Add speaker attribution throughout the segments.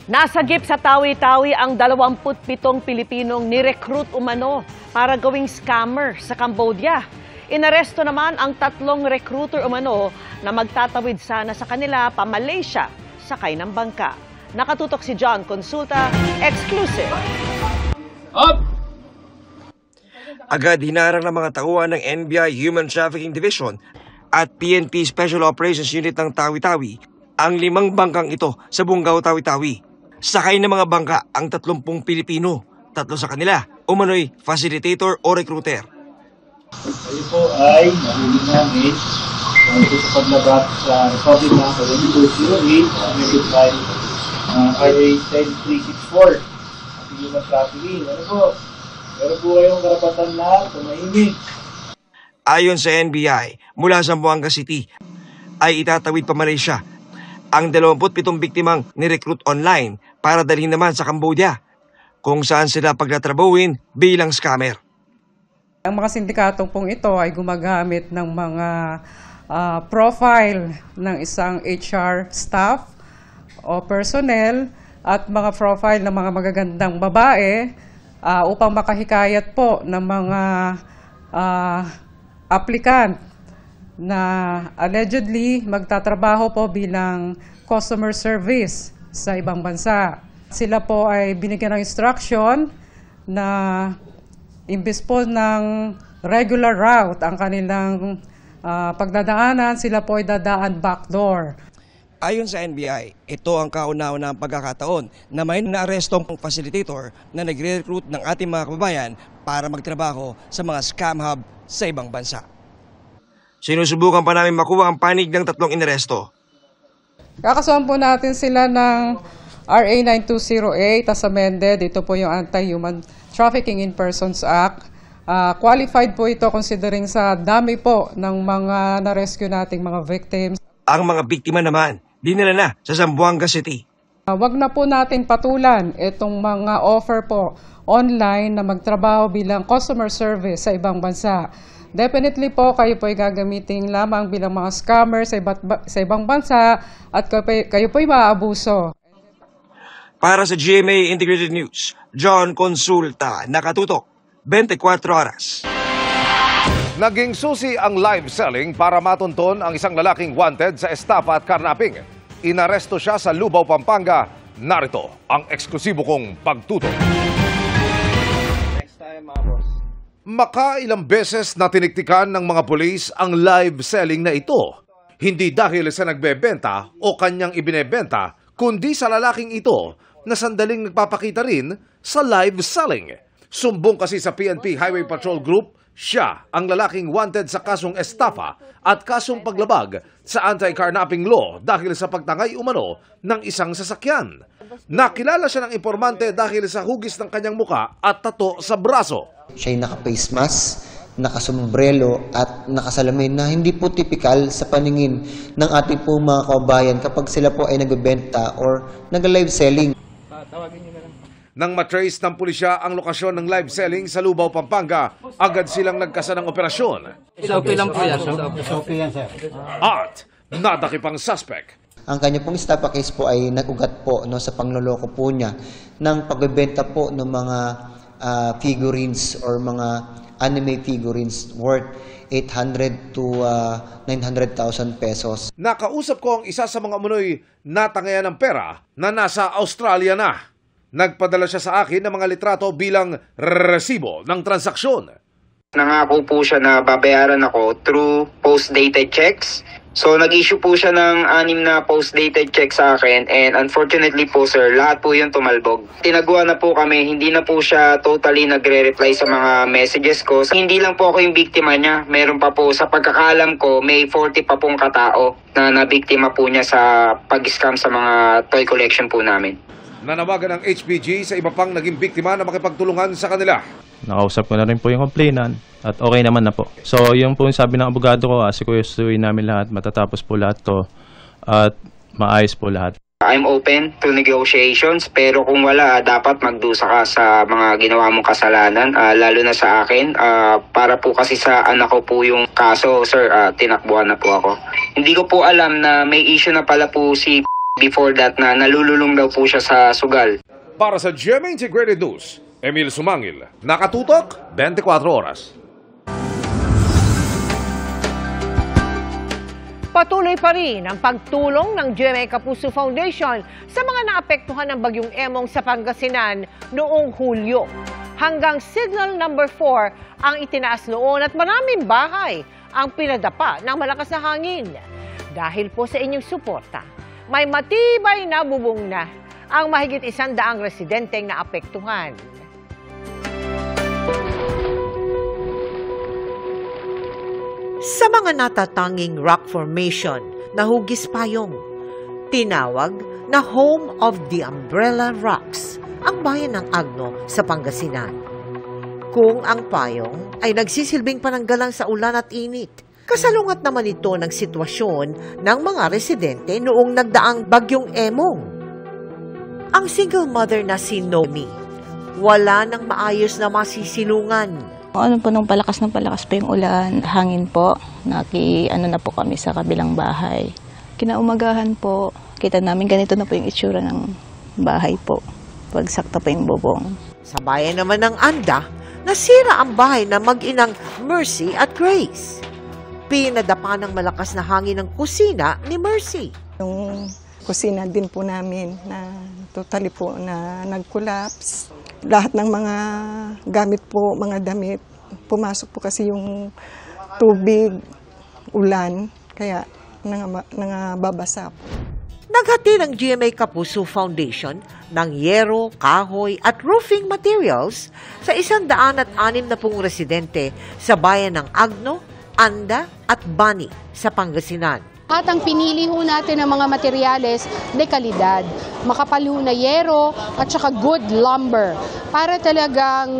Speaker 1: Nasagip sa Tawi-Tawi ang 27 Pilipinong ni-recruit umano para gawing scammer sa Cambodia. Inaresto naman ang 3 recruiter umano na magtatawid sana sa kanila pa Malaysia sakay ng bangka. Nakatutok si John Consulta, exclusive.
Speaker 2: Up!
Speaker 3: Agad hinarang ng mga tauhan ng NBI Human Trafficking Division at PNP Special Operations Unit ng Tawi-Tawi ang 5 bangkang ito sa Bungaw, Tawi-Tawi. Sakay ng mga bangka ang 30 Pilipino. 3 sa kanila, umano'y facilitator o recruiter.
Speaker 2: Kayo po ay nahuli namin dito sa paglabas sa Republic ng 2208 committed by RA 10364 at human trafficking. Ano po? Meron po kayong karapatan lahat na mainit.
Speaker 3: Ayon sa NBI, mula sa Zamboanga City ay itatawid pa Malaysia ang 27 biktimang ni-recruit online para dalhin naman sa Cambodia, kung saan sila pagtatrabahuin bilang scammer.
Speaker 4: Ang mga sindikatong pong ito ay gumagamit ng mga profile ng isang HR staff o personnel at mga profile ng mga magagandang babae upang makahikayat po ng mga applicant na allegedly magtatrabaho po bilang customer service sa ibang bansa. Sila po ay binigyan ng instruction na imbes po ng regular route ang kanilang pagdadaanan, sila po ay dadaan backdoor.
Speaker 3: Ayon sa NBI, ito ang kauna-unahang pagkakataon na may naarestong facilitator na nagre-recruit ng ating mga kababayan para magtrabaho sa mga scam hub sa ibang bansa. Sinusubukan pa namin makuha ang panig ng 3 inaresto.
Speaker 4: Kakasuhan po natin sila ng RA 9208 as amended. Ito po yung Anti-Human Trafficking in Persons Act. Qualified po ito considering sa dami po ng mga na-rescue nating mga victims.
Speaker 3: Ang mga biktima naman, dinala na sa Zamboanga City.
Speaker 4: Wag na po natin patulan itong mga offer po online na magtrabaho bilang customer service sa ibang bansa. Definitely po, kayo po ay gagamitin lamang bilang mga scammer sa ibang bansa at kayo po ay maaabuso.
Speaker 3: Para sa GMA Integrated News, John Consulta, nakatutok, 24 oras.
Speaker 5: Naging susi ang live selling para matunton ang isang lalaking wanted sa estafa at karnaping. Inaresto siya sa Lubao, Pampanga. Narito ang eksklusibo kong pagtutok.
Speaker 2: Next time, mga boss.
Speaker 5: Makailang beses na tiniktikan ng mga pulis ang live selling na ito. Hindi dahil sa nagbebenta o kanyang ibinebenta, kundi sa lalaking ito na sandaling nagpapakita rin sa live selling. Sumbong kasi sa PNP Highway Patrol Group, siya ang lalaking wanted sa kasong estafa at kasong paglabag sa anti-carnapping law dahil sa pagtangay umano ng isang sasakyan. Nakilala siya ng impormante dahil sa hugis ng kanyang muka at tato sa braso.
Speaker 6: Siya ay naka-face mask, nakasombrelo at nakasalamin na hindi po typical sa paningin ng ating po mga kababayan kapag sila po ay nagbebenta or nag-live selling.
Speaker 5: Nang matrace ng pulisya ang lokasyon ng live selling sa Lubao, Pampanga, agad silang nagkasa ng operasyon.
Speaker 7: Okay lang po yan.
Speaker 2: Okay yan, sir.
Speaker 5: At nadakip ang suspect.
Speaker 6: Ang kanya pong estafa case po ay nag-ugat po sa pangloloko po niya ng pagbebenta po ng mga figurines or mga anime figurines worth 800 to 900,000 pesos.
Speaker 5: Nakausap ko ang isa sa mga umunoy natangayan ng pera na nasa Australia na. Nagpadala siya sa akin ng mga litrato bilang resibo ng transaksyon.
Speaker 8: Nangako po siya na babayaran ako through post-dated checks. So nag-issue po siya ng 6 na post-dated check sa akin and unfortunately po sir, lahat po yung tumalbog. Tinaguan na po kami, hindi na po siya totally nagre-reply sa mga messages ko. Hindi lang po ako yung biktima niya, meron pa po sa pagkakaalam ko, may 40 pa pong katao na nabiktima po niya sa pag-scam sa mga toy collection po namin.
Speaker 5: Nanawagan ng HPG sa iba pang naging biktima na makipagtulungan sa kanila.
Speaker 7: Nakausap ko na rin po yung complainant at okay naman na po. So yung po yung sabi ng abogado ko, asikuyusuin namin lahat, matatapos po lahat to at maayos po lahat.
Speaker 8: I'm open to negotiations pero kung wala, dapat magdusa ka sa mga ginawa mong kasalanan, lalo na sa akin. Para po kasi sa anak ko po yung kaso, sir, tinakbuhan na po ako. Hindi ko po alam na may issue na pala po si before that na nalululong daw po siya sa sugal.
Speaker 5: Para sa GMA Integrated News, Emil Sumangil, nakatutok 24 oras.
Speaker 9: Patuloy pa rin ang pagtulong ng GMA Kapuso Foundation sa mga naapektuhan ng Bagyong Emong sa Pangasinan noong Hulyo. Hanggang signal number 4 ang itinaas noon at maraming bahay ang pinadapa ng malakas na hangin. Dahil po sa inyong suporta, may matibay na bubong na ang mahigit 100 residenteng naapektuhan. Sa mga natatanging rock formation na Hugis Payong, tinawag na Home of the Umbrella Rocks ang bayan ng Agno sa Pangasinan. Kung ang payong ay nagsisilbing pananggalang sa ulan at init, kasalungat naman ito ng sitwasyon ng mga residente noong nagdaang Bagyong Emong. Ang single mother na si Nomi, wala nang maayos na masisilungan.
Speaker 10: Ano po nung palakas pa yung ulan, hangin po, na po kami sa kabilang bahay. Kinaumagahan po, kita namin ganito na po yung itsura ng bahay po. Pagsakta po yung bubong.
Speaker 9: Sa bayan naman ng Anda, nasira ang bahay na mag-inang Mercy at Grace. Pinadapa ng malakas na hangin ng kusina ni Mercy.
Speaker 11: Yung kusina din po namin na totally po na nag-collapse. Lahat ng mga gamit po, mga damit, pumasok po kasi yung tubig, ulan, kaya nangababasa po.
Speaker 9: Naghati ng GMA Kapuso Foundation ng yero, kahoy at roofing materials sa 160 residente sa bayan ng Agno, Anda at Bani sa Pangasinan.
Speaker 12: At ang pinili ho natin ng mga materyales de kalidad, makapal ho na yero at saka good lumber para talagang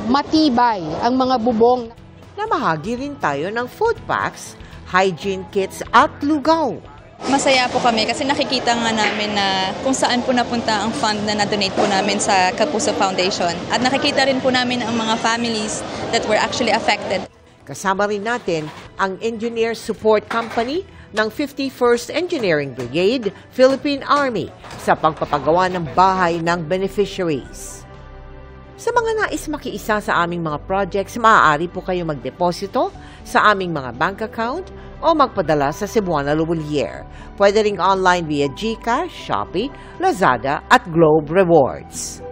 Speaker 12: matibay ang mga bubong.
Speaker 9: Namahagi rin tayo ng food packs, hygiene kits at lugaw.
Speaker 13: Masaya po kami kasi nakikita nga namin na kung saan po napunta ang fund na na-donate po namin sa Kapuso Foundation. At nakikita rin po namin ang mga families that were actually affected.
Speaker 9: Kasama rin natin ang Engineer Support Company ng 51st Engineering Brigade, Philippine Army sa pagpapagawa ng bahay ng beneficiaries. Sa mga nais makiisa sa aming mga projects, maaari po kayo magdeposito sa aming mga bank account o magpadala sa Cebuana Luwalier. Pwede ring online via GCash, Shopee, Lazada at Globe Rewards.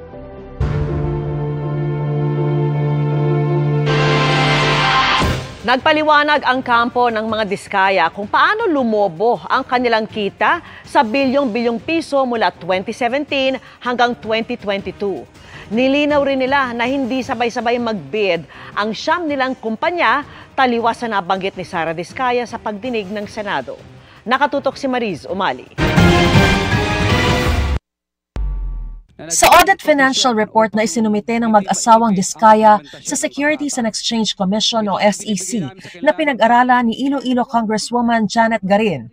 Speaker 1: Nagpaliwanag ang kampo ng mga Diskaya kung paano lumobo ang kanilang kita sa bilyong-bilyong piso mula 2017 hanggang 2022. Nilinaw rin nila na hindi sabay-sabay mag-bid ang siyam nilang kumpanya taliwas sa nabanggit ni Sara Diskaya sa pagdinig ng Senado. Nakatutok si Mariz Umali.
Speaker 14: Sa Audit Financial Report na isinumite ng mag-asawang Diskaya sa Securities and Exchange Commission o SEC na pinag-aralan ni Iloilo Congresswoman Janet Garin,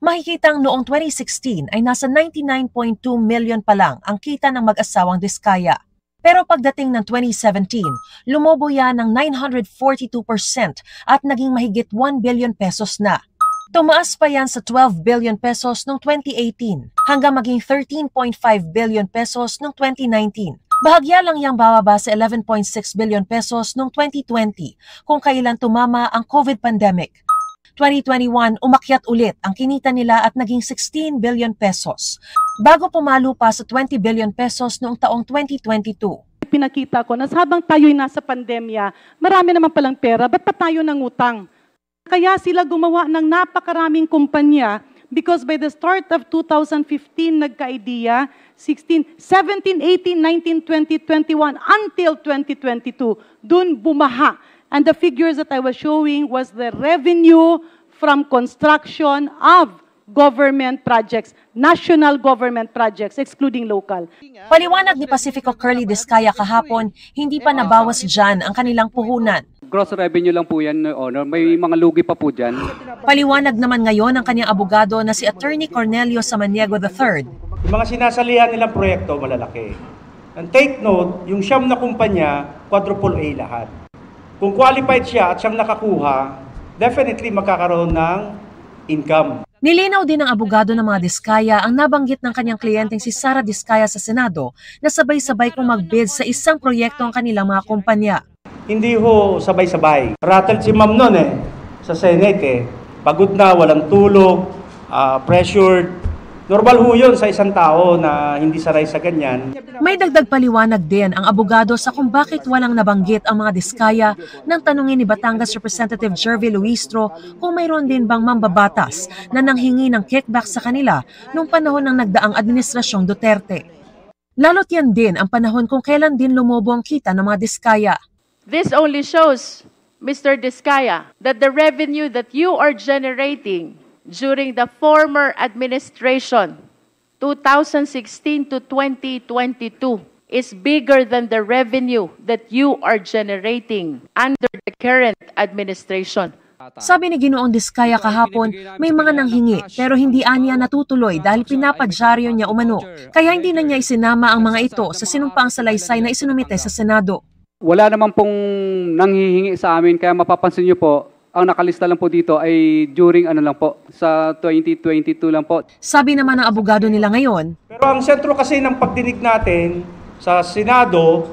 Speaker 14: makikitang noong 2016 ay nasa 99.2 million pa lang ang kita ng mag-asawang Diskaya. Pero pagdating ng 2017, lumobo yan ng 942% at naging mahigit 1 billion pesos na. Tumaas pa yan sa 12 billion pesos noong 2018 hanggang maging 13.5 billion pesos noong 2019. Bahagya lang yang bababa sa 11.6 billion pesos noong 2020 kung kailan tumama ang COVID pandemic. 2021, umakyat ulit ang kinita nila at naging 16 billion pesos bago pumalo pa sa 20 billion pesos noong taong 2022.
Speaker 15: Pinakita ko na habang tayo'y nasa pandemya, marami naman palang pera, ba't pa tayo nangutang? Kaya sila gumawa ng napakaraming kumpanya because by the start of 2015, nagka-idea, 16, 17, 18, 19, 20, 21, until 2022, dun bumaha. And the figures that I was showing was the revenue from construction of government projects, national government projects, excluding local.
Speaker 14: Paliwanag ni Pacifico Curly Diskaya kahapon, hindi pa nabawas dyan ang kanilang puhunan.
Speaker 16: Gross revenue lang po yan, Honor. May mga lugi pa po dyan.
Speaker 14: Paliwanag naman ngayon ng kanyang abogado na si Attorney Cornelio Samaniego III.
Speaker 17: Yung mga sinasalihan nilang proyekto, malalaki. And take note, yung siyam na kumpanya, quadruple A lahat. Kung qualified siya at siyang nakakuha, definitely magkakaroon ng income.
Speaker 14: Nilinaw din ng abogado ng mga Diskaya ang nabanggit ng kanyang kliyenteng si Sara Diskaya sa Senado na sabay-sabay kong mag-bid sa isang proyekto ang kanilang mga kumpanya.
Speaker 17: Hindi ho sabay-sabay. Rattled si ma'am noon sa Senate Pagod na, walang tulog, pressured. Normal ho yun sa isang tao na hindi saray sa ganyan.
Speaker 14: May dagdag paliwanag din ang abogado sa kung bakit walang nabanggit ang mga Diskaya nang tanungin ni Batangas Representative Jervy Luistro kung mayroon din bang mambabatas na nanghingi ng kickback sa kanila noong panahon ng nagdaang administrasyong Duterte. Lalo't yan din ang panahon kung kailan din lumobo ang kita ng mga Diskaya.
Speaker 18: This only shows, Mr. Diskaya, that the revenue that you are generating during the former administration, 2016 to 2022, is bigger than the revenue that you are generating under the current administration.
Speaker 14: Sabi ni Ginoong Diskaya kahapon, may mga nanghingi pero hindi aniya natutuloy dahil pinapadyaryo niya umano. Kaya hindi na niya isinama ang mga ito sa sinumpaang salaysay na isinumite sa Senado.
Speaker 16: Wala naman pong nanghihingi sa amin, kaya mapapansin niyo po, ang nakalista lang po dito ay during lang po, sa 2022 lang po.
Speaker 14: Sabi naman ng abogado nila ngayon,
Speaker 17: pero ang sentro kasi ng pagdinig natin sa Senado,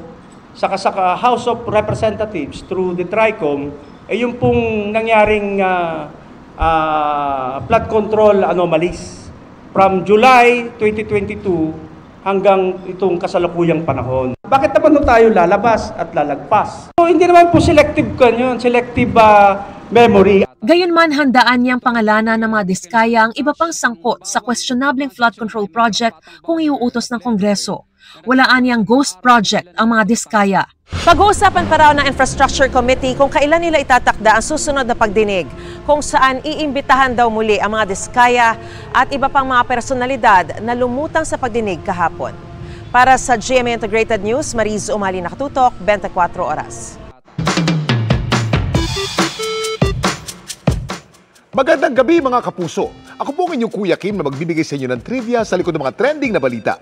Speaker 17: sa House of Representatives through the TRICOM, ay yung pong nangyaring flood control anomalies from July 2022 hanggang itong kasalukuyang panahon. Bakit naman tayo lalabas at lalagpas? So, hindi naman po selective memory.
Speaker 14: Gayunman, handaan niyang pangalanan ng mga Diskaya ang iba pang sangkot sa questionableng flood control project kung iuutos ng Kongreso. Walaan niyang ghost project ang mga Diskaya.
Speaker 9: Pag-uusapan pa raw ng Infrastructure Committee kung kailan nila itatakda ang susunod na pagdinig, kung saan iimbitahan daw muli ang mga Diskaya at iba pang mga personalidad na lumutang sa pagdinig kahapon. Para sa GMA Integrated News, Mariz Umali nakatutok, 24 oras.
Speaker 19: Magandang gabi mga kapuso. Ako po ang inyong Kuya Kim na magbibigay sa inyo ng trivia sa likod ng mga trending na balita.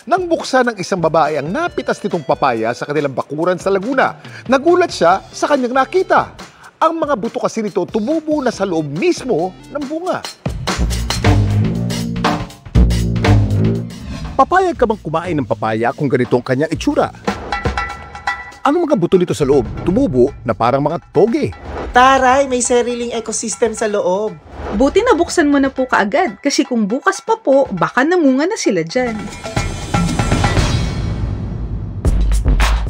Speaker 19: Nang buksan ng isang babae ang napitas nitong papaya sa kanilang bakuran sa Laguna, nagulat siya sa kanyang nakita. Ang mga buto kasi nito tumubo na sa loob mismo ng bunga. Papayag ka bang kumain ng papaya kung ganito ang kanyang itsura? Ang mga buto nito sa loob tumubo na parang mga toge.
Speaker 20: Taray, may sariling ecosystem sa loob.
Speaker 21: Buti na buksan mo na po kaagad kasi kung bukas pa po, baka namunga na sila dyan.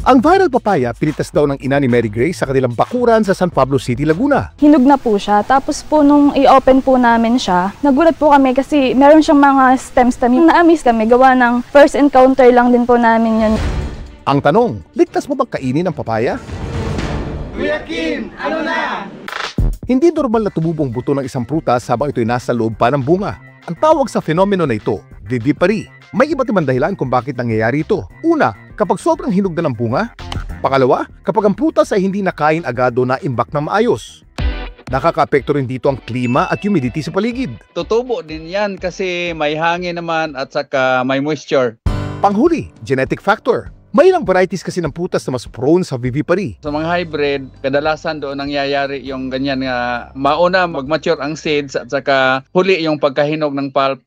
Speaker 19: Ang viral papaya, pinitas daw ng ina ni Mary Grace sa kanilang bakuran sa San Pablo City, Laguna.
Speaker 22: Hinog na po siya. Tapos po nung i-open po namin siya, nagulat po kami kasi meron siyang mga stem-stem. Na-amaze kami, gawa ng first encounter lang din po namin yun.
Speaker 19: Ang tanong, ligtas mo bang kainin ang papaya?
Speaker 20: Kuya Kim, ano na?
Speaker 19: Hindi normal na tumubong buto ng isang prutas habang ito'y nasa loob pa ng bunga. Ang tawag sa fenomeno na ito, vivipary. May iba't ibang dahilan kung bakit nangyayari ito. Una, kapag sobrang hinog na ng bunga. Pangalawa, kapag ang prutas ay hindi nakain agad o naimbak na maayos. Nakaka-apekto rin dito ang klima at humidity sa paligid.
Speaker 23: Tutubo din yan kasi may hangin naman at saka may moisture.
Speaker 19: Panghuli, genetic factor. May ilang varieties kasi ng prutas na mas prone sa vivipary.
Speaker 23: Sa mga hybrid, kadalasan doon nangyayari yung ganyan nga mauna mag-mature ang seeds at saka huli yung pagkahinog ng pulp.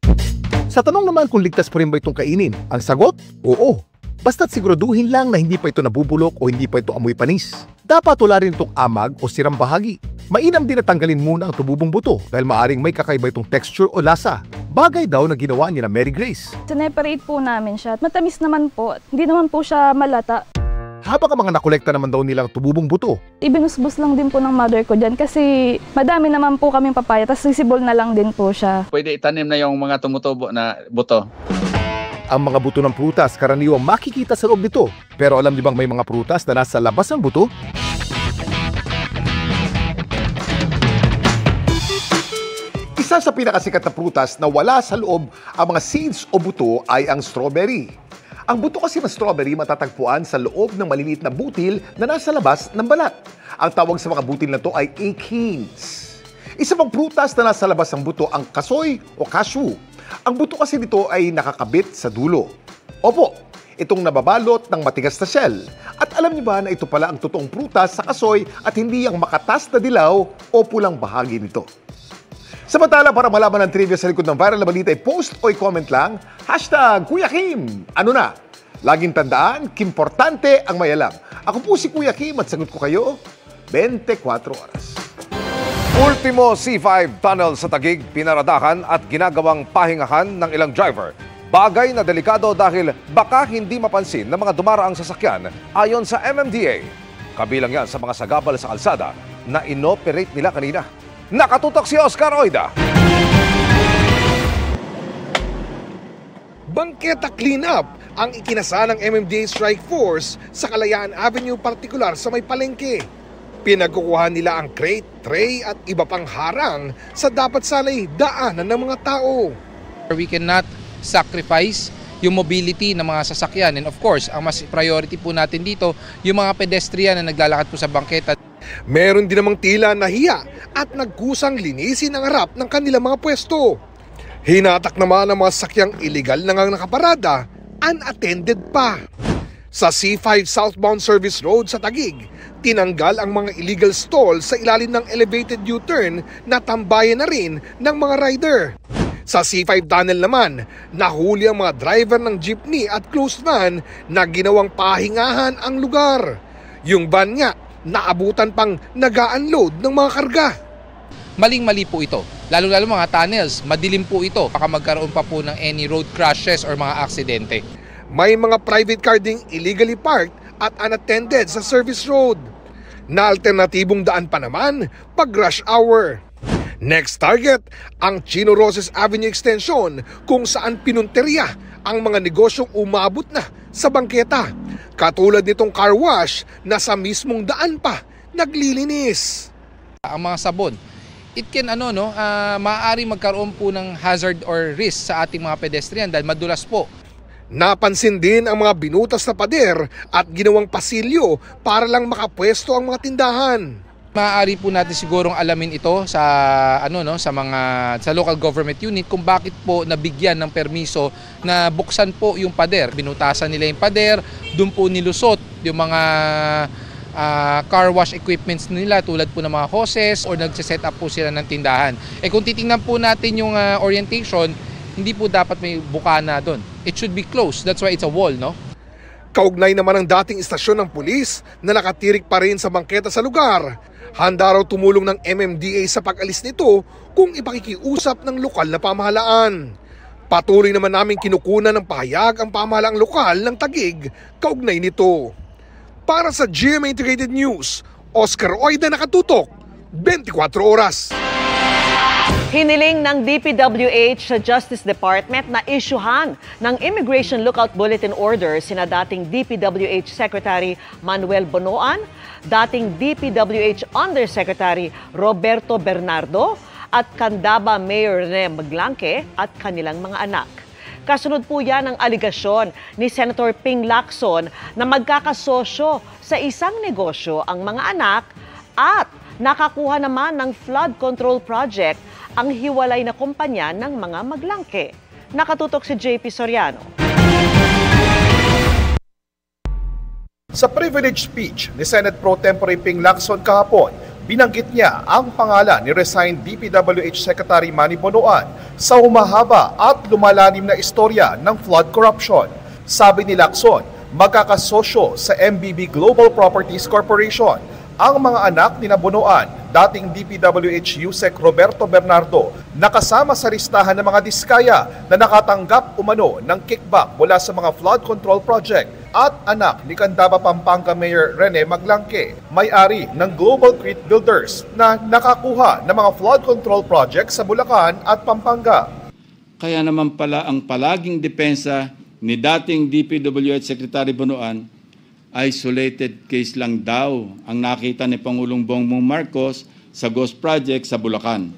Speaker 19: Sa tanong naman kung ligtas pa rin ba itong kainin, ang sagot, oo. Basta't siguraduhin lang na hindi pa ito nabubulok o hindi pa ito amoy panis. Dapat wala rin itong amag o sirang bahagi. Mainam din na tanggalin muna ang tububong buto dahil maaring may kakaiba itong texture o lasa. Bagay daw na ginawa niya na Mary Grace.
Speaker 22: Sineparate po namin siya at matamis naman po. Hindi naman po siya malata.
Speaker 19: Habang ang mga nakolekta naman daw nilang tububong buto.
Speaker 22: Ibinusbus lang din po ng mother ko dyan kasi madami naman po kaming papaya tapos sisibol na lang din po siya.
Speaker 23: Pwede itanim na yung mga tumutubo na buto.
Speaker 19: Ang mga buto ng prutas karaniwang makikita sa loob nito. Pero alam niyo bang may mga prutas na nasa labas ng buto? Isa sa pinakasikat na prutas na wala sa loob ang mga seeds o buto ay ang strawberry. Ang buto kasi ng strawberry matatagpuan sa loob ng maliliit na butil na nasa labas ng balat. Ang tawag sa mga butil na to ay achenes. Isa pang prutas na nasa labas ng buto ang kasoy o cashew. Ang buto kasi nito ay nakakabit sa dulo. Opo, itong nababalot ng matigas na shell. At alam niyo ba na ito pala ang totoong prutas sa kasoy at hindi ang makatas na dilaw o pulang bahagi nito. Samantala, para malaman ang trivia sa likod ng viral na balita, post o comment lang, #Kuya Kim. Ano na? Laging tandaan, kimportante ang may alam. Ako po si Kuya Kim at sagot ko kayo 24 oras.
Speaker 5: Ultimo C5 tunnel sa Taguig, pinaradahan at ginagawang pahingahan ng ilang driver. Bagay na delikado dahil baka hindi mapansin ng mga dumaraang sasakyan ayon sa MMDA. Kabilang yan sa mga sagabal sa kalsada na inoperate nila kanina. Nakatutok si Oscar Oida.
Speaker 2: Bangketa cleanup ang ikinasa ng MMDA Strike Force sa Kalayaan Avenue, partikular sa may palengke. Pinagkukuhan nila ang crate, tray at iba pang harang sa dapat sana'y daanan ng mga tao.
Speaker 3: We cannot sacrifice yung mobility ng mga sasakyan. And of course, ang mas priority po natin dito, yung mga pedestrian na naglalakad po sa bangketa.
Speaker 2: Meron din namang tila nahiya at nagkusang linisin ang harap ng kanilang mga pwesto. Hinatak naman ang mga sasakyang illegal na ngang nakaparada, unattended pa. Sa C5 southbound service road sa Taguig, tinanggal ang mga illegal stall sa ilalim ng elevated U-turn na tambayan na rin ng mga rider. Sa C5 tunnel naman, nahuli ang mga driver ng jeepney at closed van na ginawang pahingahan ang lugar. Yung van nga, naabutan pang nag-unload ng mga karga.
Speaker 3: Maling-mali po ito. Lalo-lalo mga tunnels, madilim po ito. Baka magkaroon pa po ng any road crashes or mga aksidente.
Speaker 2: May mga private car ding illegally parked at unattended sa service road. Na alternatibong daan pa naman pag rush hour. Next target, ang Chino Roses Avenue Extension kung saan pinunteriya ang mga negosyong umabot na sa bangketa. Katulad nitong car wash na sa mismong daan pa naglilinis.
Speaker 3: Ang mga sabon, it can maaari magkaroon po ng hazard or risk sa ating mga pedestrian dahil madulas po.
Speaker 2: Napansin din ang mga binutas na pader at ginawang pasilyo para lang makapwesto ang mga tindahan.
Speaker 3: Maaari po natin sigurong alamin ito sa sa local government unit kung bakit po nabigyan ng permiso na buksan po yung pader. Binutasan nila yung pader, doon po nilusot yung mga car wash equipments nila tulad po ng mga hoses or nagse-set up po sila ng tindahan. Kung titingnan po natin yung orientation, hindi po dapat may bukana doon. It should be closed. That's why it's a wall, no?
Speaker 2: Kaugnay naman ang dating istasyon ng pulis na nakatirik pa rin sa bangketa sa lugar. Handa raw tumulong ng MMDA sa pag-alis nito kung ipakikiusap ng lokal na pamahalaan. Patuloy naman namin kinukunan ng pahayag ang pamahalaang lokal ng Taguig kaugnay nito. Para sa GMA Integrated News, Oscar Oida, nakatutok, 24 oras.
Speaker 1: Hiniling ng DPWH sa Justice Department na isyuhan ng Immigration Lookout Bulletin Order sina dating DPWH Secretary Manuel Bonoan, dating DPWH Undersecretary Roberto Bernardo at Candaba Mayor Rene Maglanque at kanilang mga anak. Kasunod po yan ang aligasyon ni Senator Ping Lacson na magkakasosyo sa isang negosyo ang mga anak at nakakuha naman ng flood control project ang hiwalay na kumpanya ng mga Maglanque. Nakatutok si JP Soriano.
Speaker 4: Sa privilege speech ni Senate Pro Tempore Ping Lacson kahapon, binanggit niya ang pangalan ni resigned DPWH Secretary Manny Bonoan sa humahaba at lumalalim na istorya ng flood corruption. Sabi ni Lacson, magkakasosyo sa MBB Global Properties Corporation ang mga anak ni Bonoan, dating DPWH USEC Roberto Bernardo, nakasama sa listahan ng mga diskaya na nakatanggap umano ng kickback mula sa mga flood control project, at anak ni Candaba Pampanga Mayor Rene Maglanque, may-ari ng Global Crit Builders na nakakuha ng mga flood control project sa Bulacan at Pampanga.
Speaker 24: Kaya naman pala ang palaging depensa ni dating DPWH Secretary Bonoan, isolated case lang daw ang nakita ni Pangulong Bongbong Marcos sa Ghost Project sa Bulacan.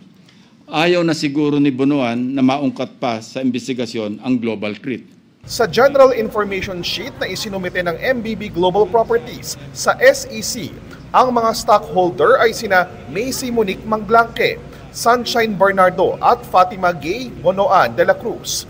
Speaker 24: Ayaw na siguro ni Bonoan na maungkat pa sa investigasyon ang Global Crit.
Speaker 4: Sa General Information Sheet na isinumite ng MBB Global Properties sa SEC, ang mga stockholder ay sina Macy Monique Maglanque, Sunshine Bernardo at Fatima Gay Bonoan de la Cruz.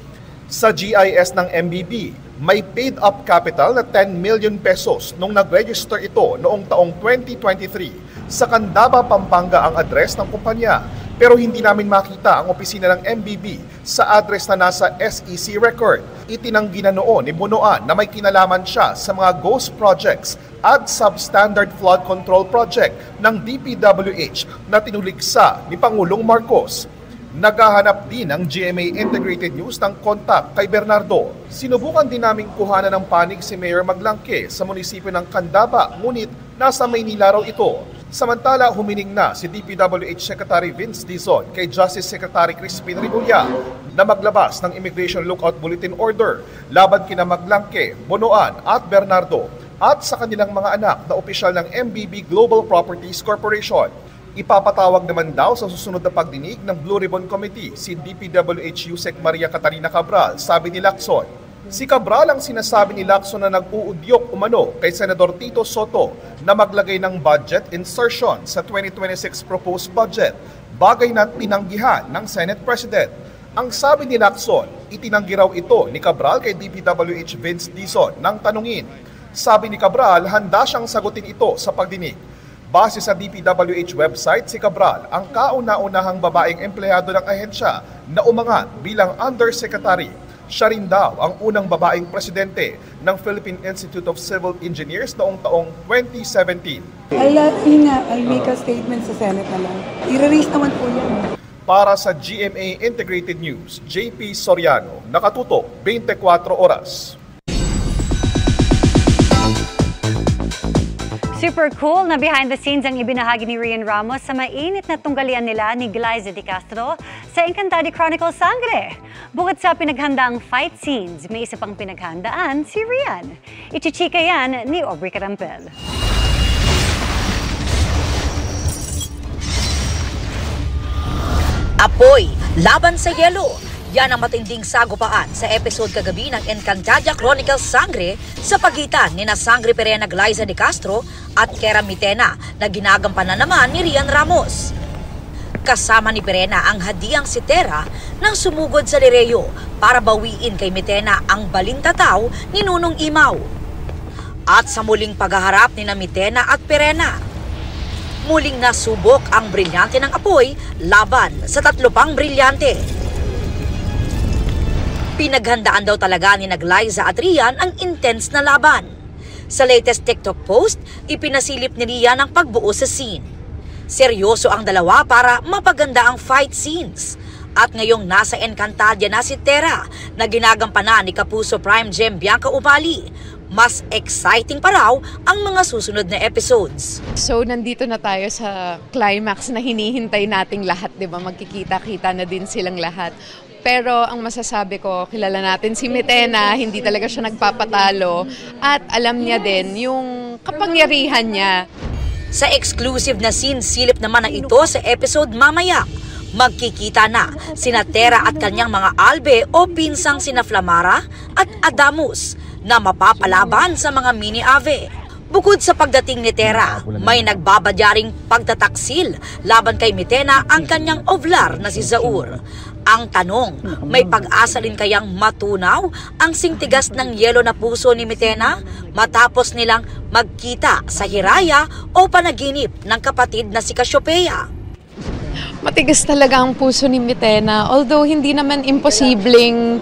Speaker 4: Sa GIS ng MBB, may paid-up capital na 10 million pesos nung nag-register ito noong taong 2023. Sa Candaba, Pampanga ang address ng kumpanya. pero hindi namin makita ang opisina ng MBB sa address na nasa SEC record. Itinanggi na noon ni Bunoan na may kinalaman siya sa mga ghost projects at substandard flood control project ng DPWH na tinuliksa ni Pangulong Marcos. Naghahanap din ng GMA Integrated News ng kontak kay Bernardo. Sinubukan din naming kuhanan ng panig si Mayor Maglangke sa munisipyo ng Candaba, ngunit nasa Maynila raw ito. Samantala, humiling na si DPWH Secretary Vince Dizon kay Justice Secretary Crispin Rimulya na maglabas ng Immigration Lookout Bulletin Order laban kina Maglangke, Bunoan at Bernardo at sa kanilang mga anak na opisyal ng MBB Global Properties Corporation. Ipapatawag naman daw sa susunod na pagdinig ng Blue Ribbon Committee si DPWH Yusek Maria Catarina Cabral, sabi ni Lacson. Si Cabral ang sinasabi ni Lacson na nag-uudyok umano kay Senador Tito Soto na maglagay ng budget insertion sa 2026 proposed budget, bagay na tinanggihan ng Senate President. Ang sabi ni Lacson, itinanggi raw ito ni Cabral kay DPWH Vince Dizon nang tanungin. Sabi ni Cabral, handa siyang sagutin ito sa pagdinig. Base sa DPWH website, si Cabral ang kauna-unahang babaeng empleyado ng ahensya na umangat bilang Undersecretary. Siya rin daw ang unang babaeng presidente ng Philippine Institute of Civil Engineers noong taong 2017.
Speaker 6: I'll make a statement sa Senate na lang. I-release naman po yan.
Speaker 4: Para sa GMA Integrated News, JP Soriano, nakatutok 24 oras.
Speaker 7: Super cool na behind the scenes ang ibinahagi ni Rian Ramos sa mainit na tunggalian nila ni Glyza De Castro sa Encantadia Chronicles Sangre. Bukod sa pinaghandaang fight scenes, may isa pang pinaghandaan si Rian. Ichichika yan ni Aubrey Carampel.
Speaker 8: Apoy, laban sa yelo. Yan ang matinding sagupaan sa episode kagabi ng Encantadia Chronicles Sangre sa pagitan ni Sangre Perena Glyza De Castro at Kera Mitena na ginagampanan naman ni Rian Ramos. Kasama ni Perena ang hadiang si Tera nang sumugod sa Lireyo para bawiin kay Mitena ang balintataw ni Nunong Imaw. At sa muling paghaharap ni Mitena at Perena, muling nasubok ang brilyante ng apoy laban sa tatlo pang brilyante. Pinaghandaan daw talaga ni Glyza at Rian ang intense na laban. Sa latest TikTok post, ipinasilip ni Rian ang pagbuo sa scene. Seryoso ang dalawa para mapaganda ang fight scenes. At ngayong nasa Encantadia na si Tera na ginagampanan ni Kapuso Prime Gem Bianca Umali, mas exciting pa raw ang mga susunod na episodes.
Speaker 10: So nandito na tayo sa climax na hinihintay nating lahat, 'di ba? Magkikita-kita na din silang lahat. Pero ang masasabi ko, kilala natin si Mitena, hindi talaga siya nagpapatalo at alam niya din yung kapangyarihan niya.
Speaker 8: Sa exclusive na scene, silip naman na ito sa episode mamaya. Magkikita na sina Tera at kanyang mga albe o pinsang sina Flamara at Adamus na mapapalaban sa mga mini-ave. Bukod sa pagdating ni Tera, may nagbabadyaring pagtataksil laban kay Mitena ang kanyang ovlar na si Zaur. Ang tanong, may pag-asa rin kayang matunaw ang singtigas ng yelo na puso ni Mitena matapos nilang magkita sa hiraya o panaginip ng kapatid na si Cassiopeia?
Speaker 10: Matigas talaga ang puso ni Mitena, although hindi naman imposibleng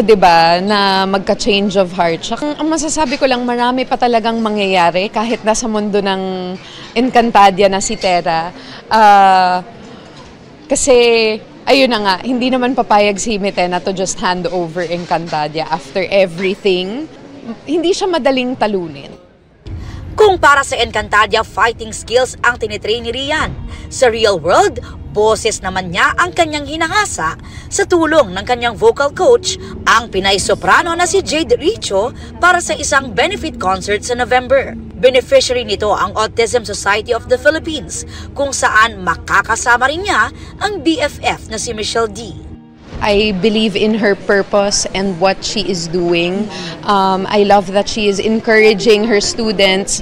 Speaker 10: diba, na magka-change of heart. Ang masasabi ko lang, marami pa talagang mangyayari kahit nasa mundo ng Encantadia na si Tera. Kasi ayun na nga, hindi naman papayag si Mitena to just hand over Encantadia after everything. Hindi siya madaling talunin.
Speaker 8: Kung para sa Encantadia, fighting skills ang tinitrain ni Rian, sa real world, boses naman niya ang kanyang hinahasa sa tulong ng kanyang vocal coach, ang Pinay soprano na si Jade Richo para sa isang benefit concert sa November. Beneficiary nito ang Autism Society of the Philippines, kung saan makakasama rin niya ang BFF na si Michelle D.
Speaker 10: I believe in her purpose and what she is doing. I love that she is encouraging her students,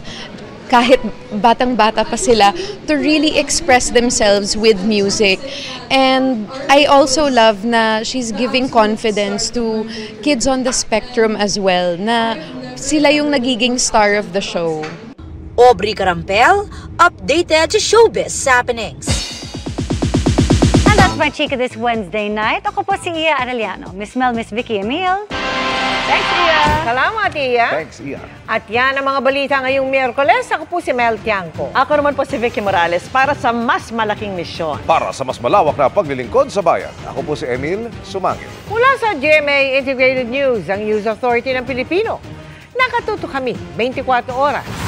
Speaker 10: kahit batang-bata pa sila, to really express themselves with music. And I also love na she's giving confidence to kids on the spectrum as well, na sila yung nagiging star of the show.
Speaker 8: Aubrey Carampel, updated sa Showbiz Happenings.
Speaker 7: is my chika this Wednesday night. Ako po si Iya Arellano. Miss Mel, Miss Vicky Emil.
Speaker 11: Thanks, Iya. Salamat, Iya.
Speaker 19: Thanks, Iya.
Speaker 11: At yan ang mga balita ngayong Miyerkules. Ako po si Mel Tiangco.
Speaker 1: Ako naman po si Vicky Morales para sa mas malaking misyon.
Speaker 5: Para sa mas malawak na paglilingkod sa bayan, ako po si Emil Sumangil.
Speaker 11: Mula sa GMA Integrated News, ang News Authority ng Pilipino. Nakatuto kami 24 oras.